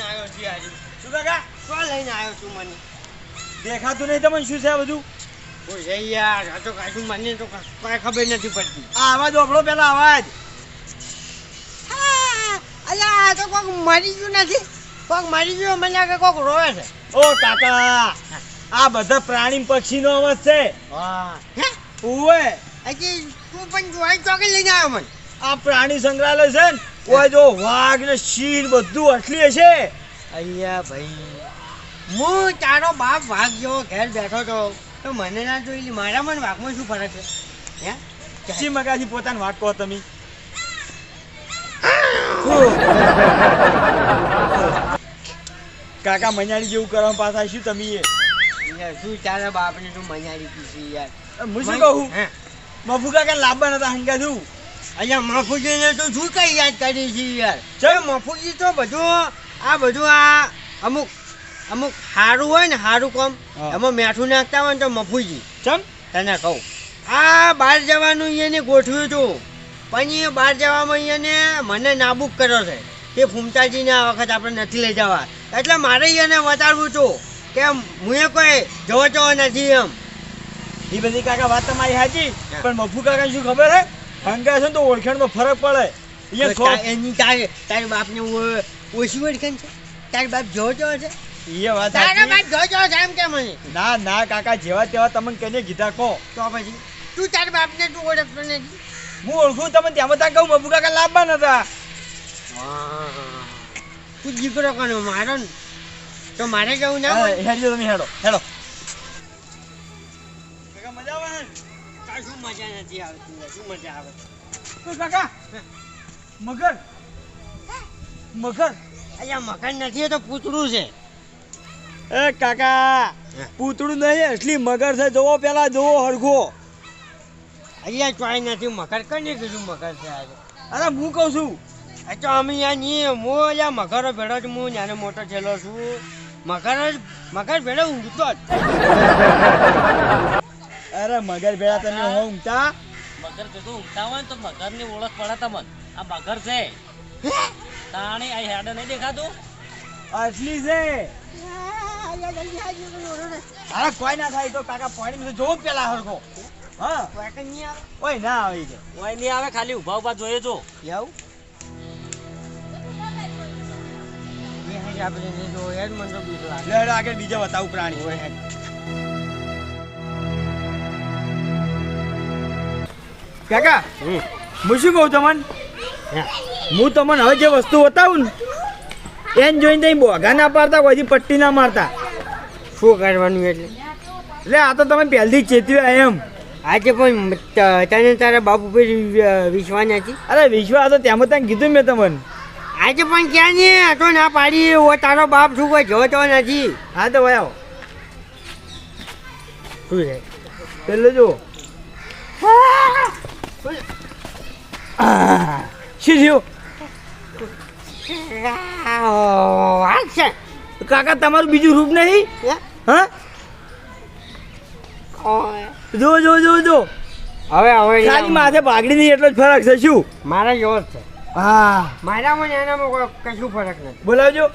આવ્યો છું આજે. શું કાકા શું લઈને આવ્યો છું મને? દેખાતું નહીં તમને શું છે આ બધું? ઓય યાર આ તો કાઢું મને તો કાંઈ ખબર નથી પડતી. આ અવાજ ઓભળો પેલા અવાજ. અલ્યા આ તો કોક મરી ગયું નથી, કોક મરી ગયું મને લાગે કોક રોવે છે. ઓ કાકા આ બધા પ્રાણી પક્ષીનો અવાજ છે. વાહ હે ઓવે હજી તું પણ જોઈ ચોકી લઈને આવ્યો મને. આ પ્રાણી સંગ્રહાલય છે ને ઓય જો વાઘ ને સિંહ બધું અસલી હશે. અલ્યા ભાઈ હું તારો બાપ વાઘ જેવો ઘેર બેઠો તો મને ના જોઈ મારા મને વાઘમાં શું ફરક છે હે? ચી મગાથી પોતાની વાત કહો તમે. કાકા મજાડી જેવું કરવા પાછા શું તમે એ યાર શું તારા બાપને તું મજાડી કીધી યાર. હું શું કહું હે મફુ કાકા લાવવા નતા હંગા છું. અહીંયા મફુજીને તો શું કઈ યાદ કરી છે યાર? ચમ મફુજી તો બધું આ અમુક હારું હોય ને હારું કામ હા. એમાં મેઠું નાખતા હોય ને તો મફુજી ચમ તને કહું આ બહાર જવાનું એને ગોઠવ્યું હતું પણ એ બહાર જવામાં એને મને નાબૂદ કર્યો છે કે ફૂમતાજીને આ વખત આપણે નથી લઈ જવા એટલે મારે એને બતાડવું હતું કે હું કોઈ જોવો જોવો નથી એમ. એ બધી કાકા વાત તમારી સાચી પણ મફુ કાકા શું ખબર હે હંગા છે ને તો ઓળખાણમાં ફરક પડે. એની તારી બાપને ઓછી ઓળખાણ છે? તારી બાપ જોવો જોવો છે? એ વાત તારા સાચી. બાપ જોવો જોવો છે એમ કે મને? ના ના કાકા જેવા તેવા તમને કને કીધા કહો. તો પછી તું તારી બાપને તું ઓળખતો નથી? હું ઓળખું તમને ત્યાં બધા કહું મફુ કાકા લાવવા નતા. તું દીકરો કોનો મારો ને તો મારે જવું ના હા, પડે? હેડજો તમે હેડો હેડો. કાકા મજા આવે ને? તાર શું મજા નથી આવતી યાર, શું મજા આવે? તો કાકા મગર મગર અહીંયા મકાન નથી એ તો પૂતળું છે. એ કાકા પૂતળું નહીં એટલી મગર છે જોવો પેલા જોવો હરખો. અહીંયા ચોય નથી મકર કને કીધું મકર છે આજે? અરે હું કહું છું આ તો અમે અહીંયા નહીં હું અહીંયા મકરો ભેળો છું હું નાનો મોટો છેલ્લો છું મકર ભેળો ઊંઘતો જ. અરે મગર ભેળા તમે હો ઊંઘતા. મગર ભેગો ઊંઘતા હોય ને તો મગરની ઓળખ પડે તમને. આ મગર છે તાણી આ હેડ નહીં દેખાતું? અસલી છે. અરે કોઈ ના થાય તો કાકા પાણી જોવો જ પેલા હરખો. હા ચોય કઈ નહીં આવે? ઓય ના આવી છે. કોઈ નહીં આવે, ખાલી ઊભા ઊભા જોઈએ છો. એવું? એ હારી આપણે નહીં જોવો યાર, મને તો બીક લાગે. લે હેડો આગળ બીજા બતાવું પ્રાણી. ઓય હારી. કાકા હું શું કહું તમને હું તમને હવે જે વસ્તુ બતાવું ને એને જોઈને તમે બોગા ના પાડતા કોઈ પટ્ટી ના મારતા. શું કરવાનું એટલે? એટલે આ તો તમે પહેલથી જ ચેતવ્યા એમ. આજે પણ તને તારા બાપ ઉપર વિશ્વાસ નથી? અરે વિશ્વાસ તો ત્યાં ત્યાં કીધું મેં તમને. આજે પણ ક્યાં ને તો ના પાડી ઓ તારો બાપ શું કોઈ જોતો નથી? હા તો ભાઈ આવો શું છે? પેલો જો શું થયું વાત છે કાકા તમારું બીજું રૂપ નહીં? હા જો જો જો જો હવે ખાલી માથે પાઘડી નહીં એટલો જ ફરક છે. શું મારા જેવો જ છે. હા મારામાં ને એનામાં કશું ફરક નથી. બોલાવજો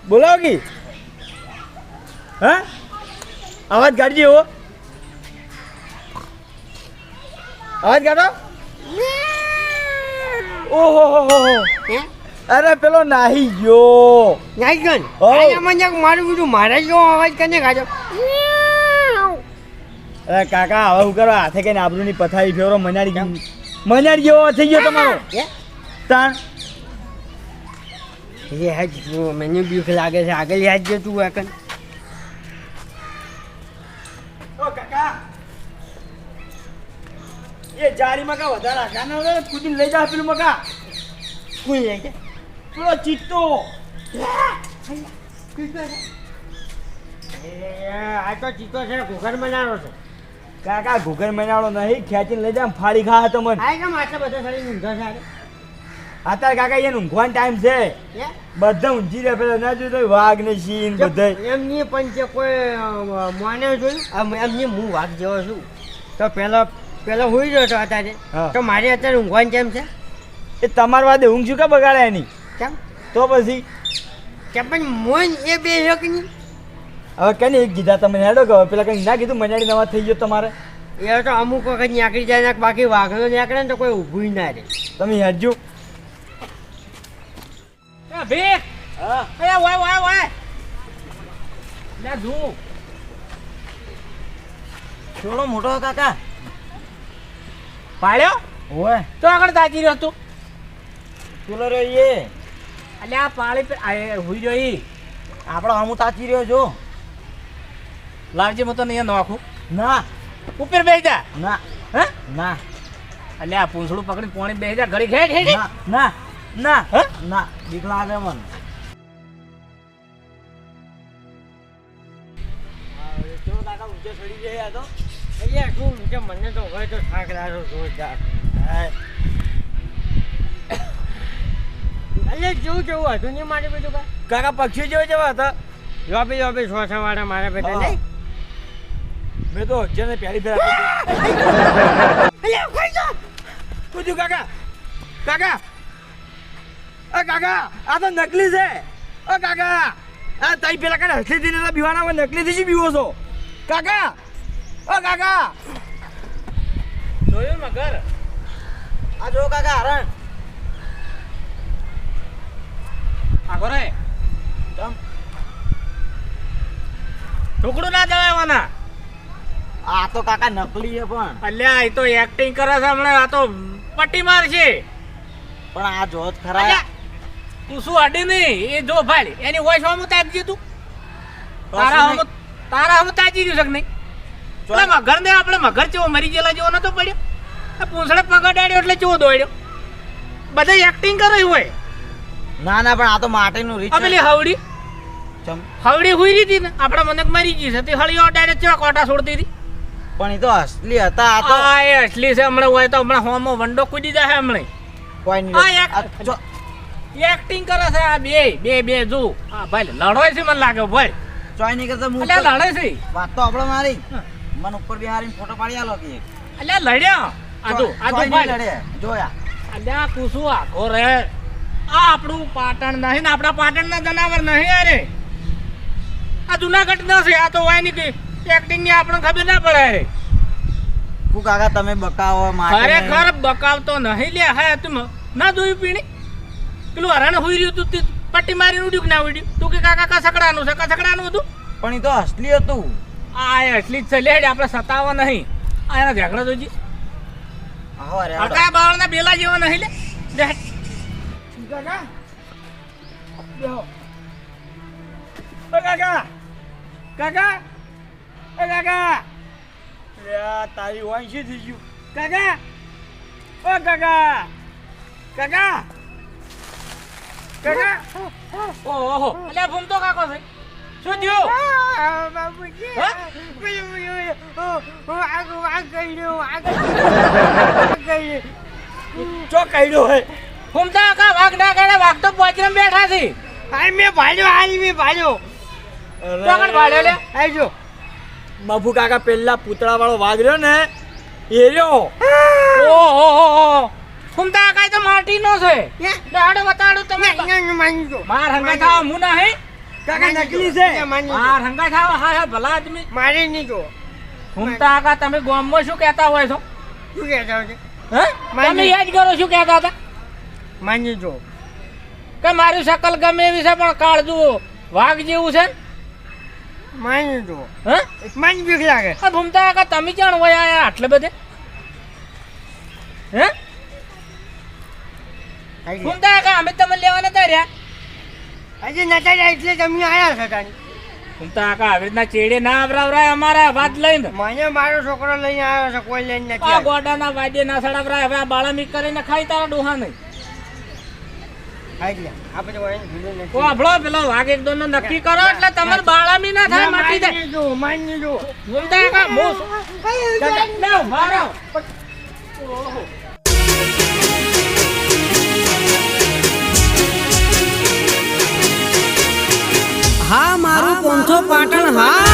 બોલાવો કે હા અવાજ કાઢજે એવો અવાજ કાઢો. ઓહો હો હો હે? અરે પેલો નાહી ગયો. નાઈ ગયો ને? હો. આયામાં જ મારું બીજું મારા જેવો અવાજ કને કાઢ્યો? અરે કાકા હવે હું કરો હાથે કઈ આબરૂની પથારી ફેરો મનાડી જેવો થઈ ગયો તમારો. હે? તાણ એ હાજ મને બીક લાગે છે. આગળ યાદ છે તું એકન. ઓ કાકા એ જાળી મકા વધારે ગાના હોય કુદીને લઈ જા પેલું મકા. કોણ લે છે? પેલો ચિત્તો. આ તો ચીતો છે ઘુઘર બનાવો છે. કાકા ઘુઘર મનાવડો નહીં ખેંચીને લઈ જા ફાડી ખા તો મને. આ કેમ આટલા બધા સાડી ઊંઘો છે? અત્યારે કાકા એને ઊંઘવાનો ટાઈમ છે. હે? બધા ઊંઘી રહ્યા પેલા ના જોયું તો વાઘ ને સિંહ બધા. એમની પણ છે કોઈ મોને જોયું એમની હું વાઘ જેવો છું તો પેલો હોઈ રહ્યો હતો અત્યારે હા. તો મારે અત્યારે ઊંઘવાનું કેમ છે? એ તમારા વાદે ઊંઘ શું કે બગાડે એની કેમ તો પછી કેમ પણ મોન એ બે એક નહીં હવે કઈ એક કીધા તમે હેડો કે હવે પેલા કંઈ ના કીધું મજાડી નવા થઈ ગયો તમારે એ તો અમુક વખત નીકળી જાય ને બાકી વાઘનો નીકળે ને તો કોઈ ઊભું ના રહે તમે હેડજો ભીખ એ વાય લે જો થોડો મોટો કાકા પાડ્યો ઓય તો આગળ તાજી રહ્યો તું પેલો રહ્યો એ એટલે આ પાળી પે હુઈ જોઈ આપણો હમું તાચી રહ્યો જો લાવજે મતો અહીંયા નાખું ના ઉપર બેસી જા ના હે ના એટલે આ પૂંછડું પકડી પોણી બેસી જા ઘડી ખેડ ખેડ ના ના ના હે ના બીક લાગે મને અહીંયા શું કે મને તો હોય તો થાક લાગ્યો જોરદાર એટલે જેવું જેવું હતું નહીં મારે બધું કાંઈ કાકા પક્ષીઓ જેવા હતા જોબી વાળા મારા બેટા નહીં મેં તો જેને પહેલી ફેર પૂછ્યું કાકા કાકા કાકા આ તો નકલી છે કાકા આ તઈ પેલા કાને હસલી થી બીવાના હોય નકલી થી બીવો છો કાકા કાકા જોયું મગર આ જો કાકા હરણ આગો રે ઢોકળું ના જવાના આ તો કાકા નકલી છે પણ અલ્યા એ તો એક્ટિંગ કરે છે હમણાં આ તો પટ્ટી મારશે પણ આ જોત અલ્યા, તું શું અડી નહીં એ જો ભાઈ એની વોઇસ હમ તાજી તું તારા હમ તાજી રહ્યું છે કે નહીં પેલા મગર ને આપણે મગર ચેવો મરી ગયેલા જેવો નતો પડ્યો આ પૂંછડે પગડાડ્યો એટલે ચેવો દોડ્યો બધા એક્ટિંગ કરે હોય ના ના પણ આ તો માટેનું રીત આ પેલી હવડી હવડી હુઈ રહી હતી ને આપણા મને મરી ગઈ છે તે હળીઓ ડાયરેક્ટ ચેવા કોટા છોડતી હતી પણ એ તો અસલી હતા આ તો આ એ અસલી છે હમણાં હોય તો હમણાં હોમો વંડો કૂદી જાય હમણાં કોઈ નહીં એક્ટિંગ કરે છે આ બે જો હા ભાઈ લડોય છે મને લાગે ભાઈ ચોય નહીં કરતા હું અલ્યા લડે છે વાત તો આપણે મારી મને ઉપર બિહારી ફોટો પાડી આલો કે અલ્યા લડ્યા આજો ભાઈ લડે જોયા અલ્યા કુસુ આખો રે આ આપણું પાટણ નહીં ને આપણા પાટણના જનાવર નહીં અરે આ જુનાગઢ ન છે આ તો હોય ની કે એક્ટિંગ ની આપણને ખબર ના પડે રે તું કાકા તમે બકાવો મારે ખરેખર બકાવતો નહીં લે હા તું ના જોયું પીણી પેલું હરણ હોઈ રહ્યું તું પટ્ટી મારીને ઉડ્યું કે ના ઉડ્યું તું કે કાકા કસકડાનું છે કસકડાનું હતું પણ એ તો અસલી હતું આ એટલી જ છે લેડ આપણે સતાવા નહીં આ એના ઝઘડા જોજી આવો રે અકા બાવળના બેલા જેવા નહીં લે લે કાકા બેહો કાકા કાકા કાકા તારી વાંશી થઈ ગયું કાકા કાકા કાકા કાકા ઓહો અલ્યા ભૂમતો કાકો છે શું થયું ચો કાઢ્યો હે ભૂમતા કાકા વાઘ ના કાઢે વાઘ તો પોચરમ બેઠા છે મેં ભાલ્યો તો આગળ ભાડ્યો લે આવજો મફુ કાકા પેલા પૂતળા વાળો વાઘ રહ્યો ને એ રહ્યો ઓહો ભૂમતા કાકા તો માટીનો છે દાડો બતાડું તમે માનજો માર હંગા થાવ હું નહીં કાકા નકલી છે માર હંગા થાવ હા ભલા આદમી મારે નહીં જો ભૂમતા કાકા તમે ગામમાં શું કહેતા હોય છો શું કહેતા છે હે તમે યાદ કરો શું કહેતા હતા માની જો કે મારી શકલ ગમે એવી છે પણ કાળજું વાઘ જેવું છે માની જો હે માની બીક લાગે આ ભૂમતા કાકા તમે ક્યાં હોય આયા આટલે બધે હે ભૂમતા કાકા અમે તમને લેવા નતા રહ્યા આજે નતા જાય એટલે તમે આયા છો તાની ભૂમતા કાકા આવી રીતના ચેડે ના આવરાવરાય અમારા વાત લઈને મને મારો છોકરો લઈને આવ્યો છે કોઈ લઈને નથી આ આવ્યો. ગોડાના વાદ્ય ના સડાવરાય હવે આ બાળામી કરીને ખાઈ તારા ડોહા નહીં એટલે આપણે કોઈ ભૂલું નથી ઓ આપણો પેલો વાઘ એક દોનો નક્કી કરો એટલે તમારે બાળામી ના થાય માટી જાય માની જો ભૂમતા કાકા મોસ કાકા ના મારો ઓહો હા મારું પોંથો પાટણ હા